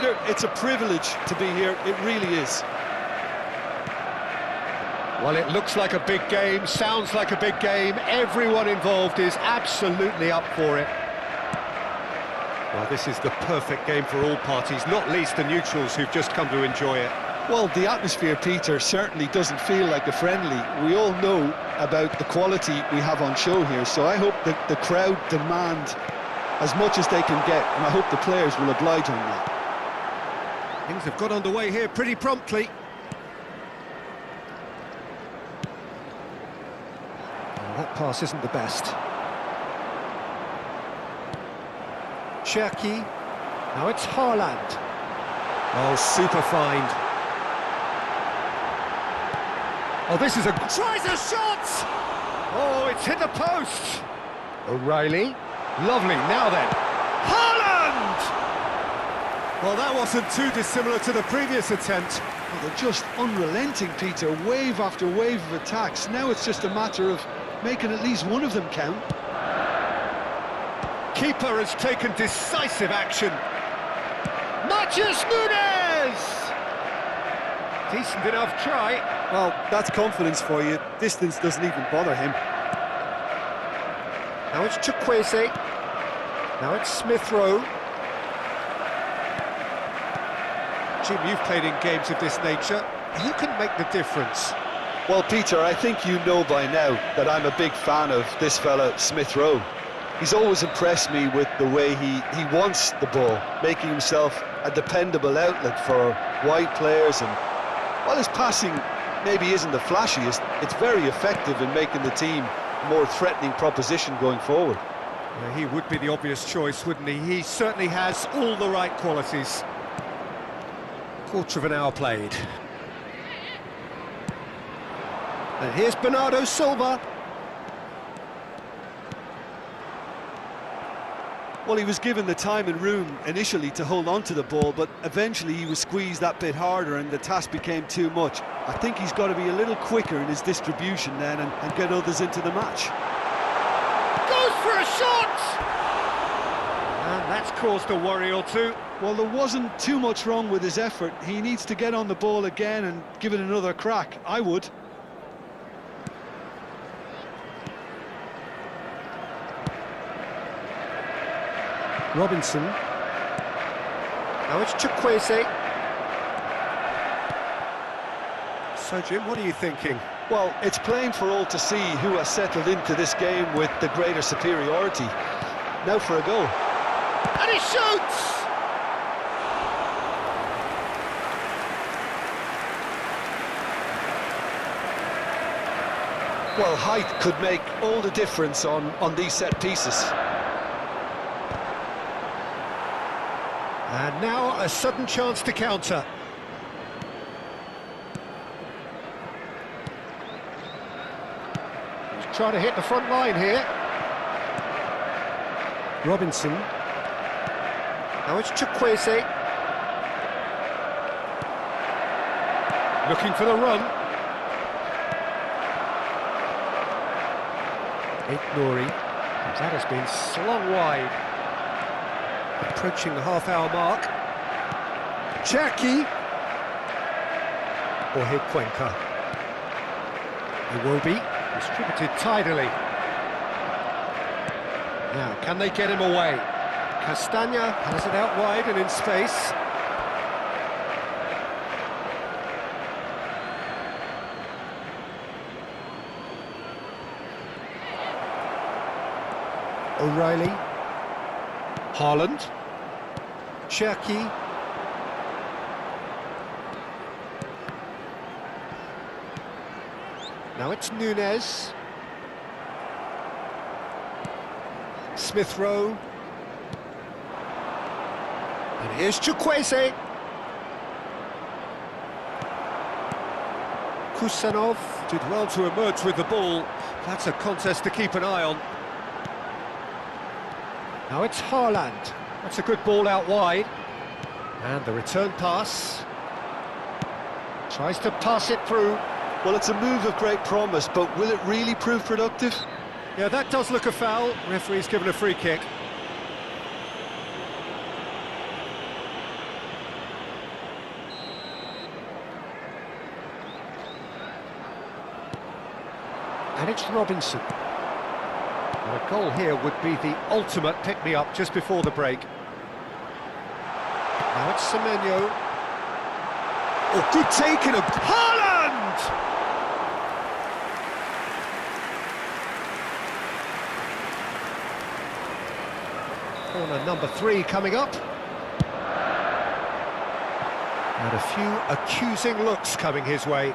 Peter, it's a privilege to be here, it really is. Well, it looks like a big game, sounds like a big game. Everyone involved is absolutely up for it. Well, this is the perfect game for all parties, not least the neutrals who've just come to enjoy it. Well, the atmosphere, Peter, certainly doesn't feel like a friendly. We all know about the quality we have on show here, so I hope that the crowd demand as much as they can get, and I hope the players will oblige on that. Things have got underway here pretty promptly. Well, that pass isn't the best. Cherki. Now it's Haaland. Oh, super find. Oh, this is a... Tries a shot! Oh, it's hit the post! O'Reilly. Lovely, now then. Haaland! Well, that wasn't too dissimilar to the previous attempt. Well, they're just unrelenting, Peter, wave after wave of attacks. Now it's just a matter of making at least one of them count. Keeper has taken decisive action. Matheus Nunes! Decent enough try. Well, that's confidence for you. Distance doesn't even bother him. Now it's Chukwueze. Now it's Smith Rowe. Jim, you've played in games of this nature. Who can make the difference? Well, Peter, I think you know by now that I'm a big fan of this fella, Smith Rowe. He's always impressed me with the way he wants the ball, making himself a dependable outlet for wide players, and while his passing maybe isn't the flashiest, it's very effective in making the team a more threatening proposition going forward. Yeah, he would be the obvious choice, wouldn't he? He certainly has all the right qualities. Quarter of an hour played. And here's Bernardo Silva. Well, he was given the time and room initially to hold on to the ball, but eventually he was squeezed that bit harder and the task became too much. I think he's got to be a little quicker in his distribution then and get others into the match. Goes for a shot! And that's caused a worry or two. Well, there wasn't too much wrong with his effort. He needs to get on the ball again and give it another crack. I would. Robinson. Now it's Chukwueze. So, Jim, what are you thinking? Well, it's plain for all to see who has settled into this game with the greater superiority. Now for a goal. And he shoots! Well, height could make all the difference on these set pieces. And now a sudden chance to counter. He's trying to hit the front line here. Robinson. Now it's Chukwueze. Looking for the run. Nouri. That has been slung wide. Approaching the half-hour mark. Cherki. Or Cuenca. Iwobi, distributed tidily. Now, can they get him away? Castagna has it out wide and in space. O'Reilly. Haaland. Cherki. Now it's Nunes. Smith Rowe. And here's Chukwueze. Kusanov did well to emerge with the ball. That's a contest to keep an eye on. Now it's Haaland. That's a good ball out wide. And the return pass. Tries to pass it through. Well, it's a move of great promise, but will it really prove productive? Yeah, that does look a foul. Referee's given a free kick. And it's Robinson. And a goal here would be the ultimate pick-me-up just before the break. Now it's Semenyo. Oh, good taking of Haaland! Corner number 3 coming up. And a few accusing looks coming his way.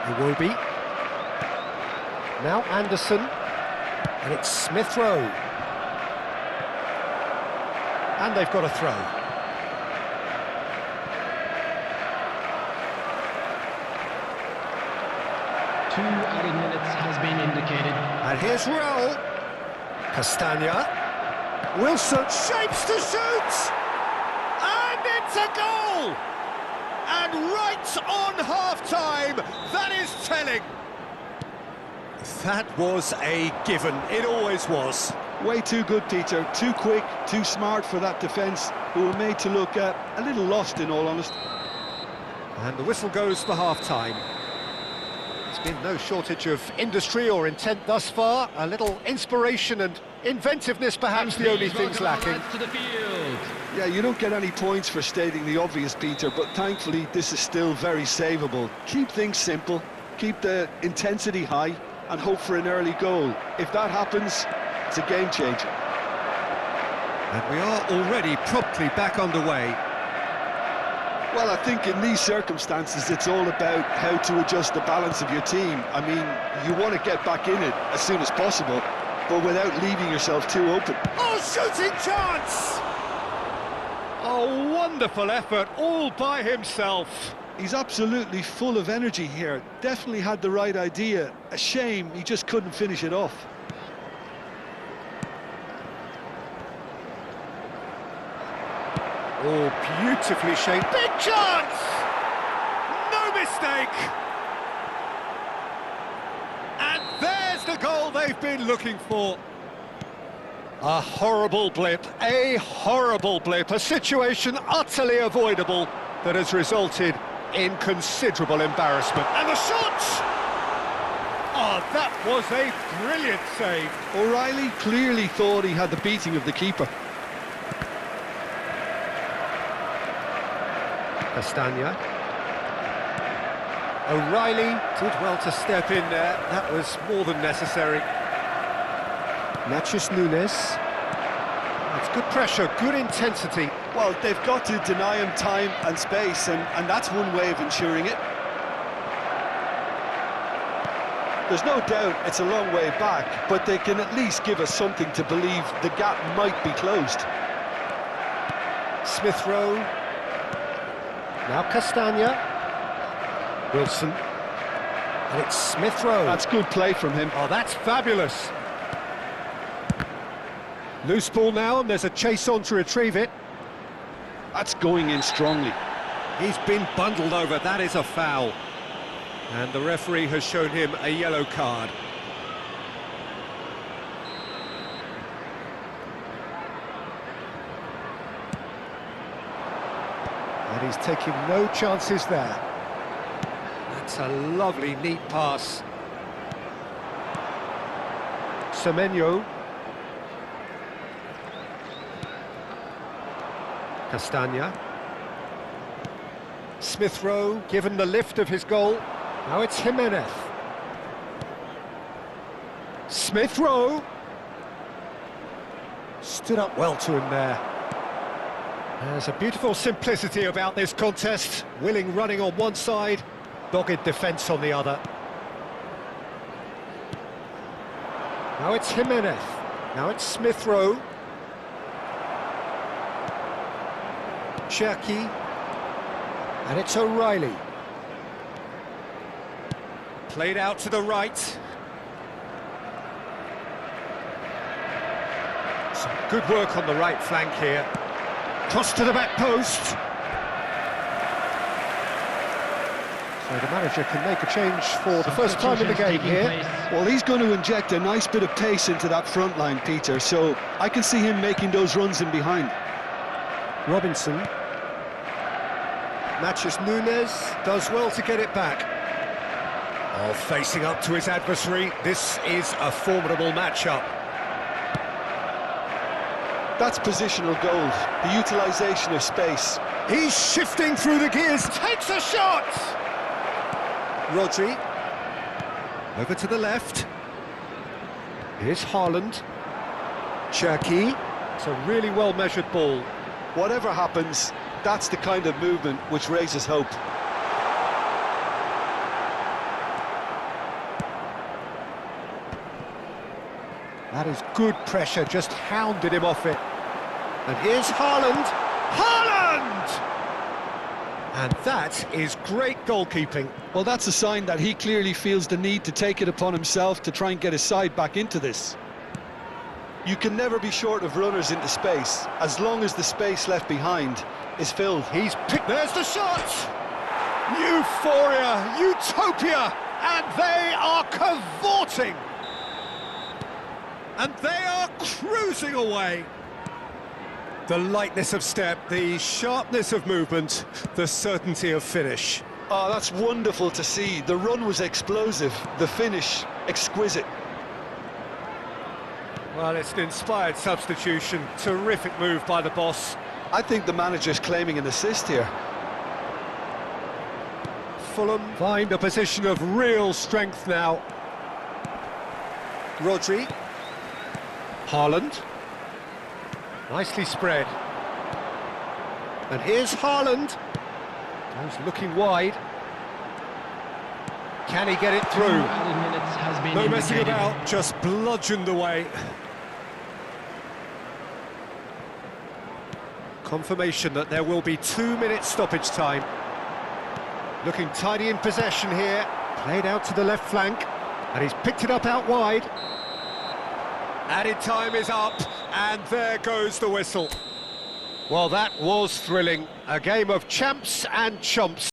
Iwobi. Now Anderson. And it's Smith Rowe. And they've got a throw. Two added minutes has been indicated. And here's Raul. Castagna. Wilson shapes to shoot! And it's a goal! And right on half-time, that is telling. That was a given, it always was. Way too good, Peter. Too quick, too smart for that defence, who were made to look a little lost, in all honesty. And the whistle goes for half-time. There's been no shortage of industry or intent thus far. A little inspiration and inventiveness, perhaps, the only things lacking. To the field. Yeah, you don't get any points for stating the obvious, Peter, but thankfully this is still very savable. Keep things simple, keep the intensity high, and hope for an early goal. If that happens, it's a game changer. And we are already promptly back underway. Well, I think in these circumstances it's all about how to adjust the balance of your team. I mean, you want to get back in it as soon as possible, but without leaving yourself too open. Oh, shooting chance! A wonderful effort, all by himself. He's absolutely full of energy here, definitely had the right idea. A shame he just couldn't finish it off. Oh, beautifully shaped. Big chance! No mistake! And there's the goal they've been looking for. A horrible blip, a situation utterly avoidable that has resulted in considerable embarrassment. And the shot! Oh, that was a brilliant save. O'Reilly clearly thought he had the beating of the keeper. Castagna. O'Reilly did well to step in there. That was more than necessary. Nachos Nunes. That's good pressure, good intensity. Well, they've got to deny him time and space, and that's one way of ensuring it. There's no doubt it's a long way back, but they can at least give us something to believe the gap might be closed. Smith Rowe. Now Castagna. Wilson. And it's Smith Rowe. That's good play from him. Oh, that's fabulous. Loose ball now, and there's a chase on to retrieve it. That's going in strongly. He's been bundled over, that is a foul. And the referee has shown him a yellow card. And he's taking no chances there. That's a lovely, neat pass. Semenyo. Castagna. Smith Rowe, given the lift of his goal. Now it's Jimenez. Smith Rowe. Stood up well to him there. There's a beautiful simplicity about this contest. Willing running on one side, dogged defence on the other. Now it's Jimenez. Now it's Smith Rowe. Cherki. And it's O'Reilly. Played out to the right. Some good work on the right flank here. Cross to the back post. So the manager can make a change for the first time in the game here. Well, he's going to inject a nice bit of pace into that front line, Peter, so I can see him making those runs in behind. Robinson. Matches Nunes, does well to get it back. Oh, facing up to his adversary, this is a formidable matchup. That's positional gold, the utilisation of space. He's shifting through the gears, takes a shot! Rodri, over to the left. Here's Haaland. Cherki, it's a really well-measured ball. Whatever happens, that's the kind of movement which raises hope. That is good pressure, just hounded him off it. And here's Haaland. Haaland! And that is great goalkeeping. Well, that's a sign that he clearly feels the need to take it upon himself to try and get his side back into this. You can never be short of runners into space, as long as the space left behind is filled. He's picked... There's the shot! Euphoria, utopia, and they are cavorting! And they are cruising away. The lightness of step, the sharpness of movement, the certainty of finish. Oh, that's wonderful to see. The run was explosive, the finish exquisite. Well, it's an inspired substitution. Terrific move by the boss. I think the manager's claiming an assist here. Fulham find a position of real strength now. Rodri. Haaland. Nicely spread. And here's Haaland. He's looking wide. Can he get it through? No messing about, just bludgeoned away. Confirmation that there will be 2 minutes stoppage time. Looking tidy in possession here. Played out to the left flank. And he's picked it up out wide. Added time is up, and there goes the whistle. Well, that was thrilling. A game of champs and chumps.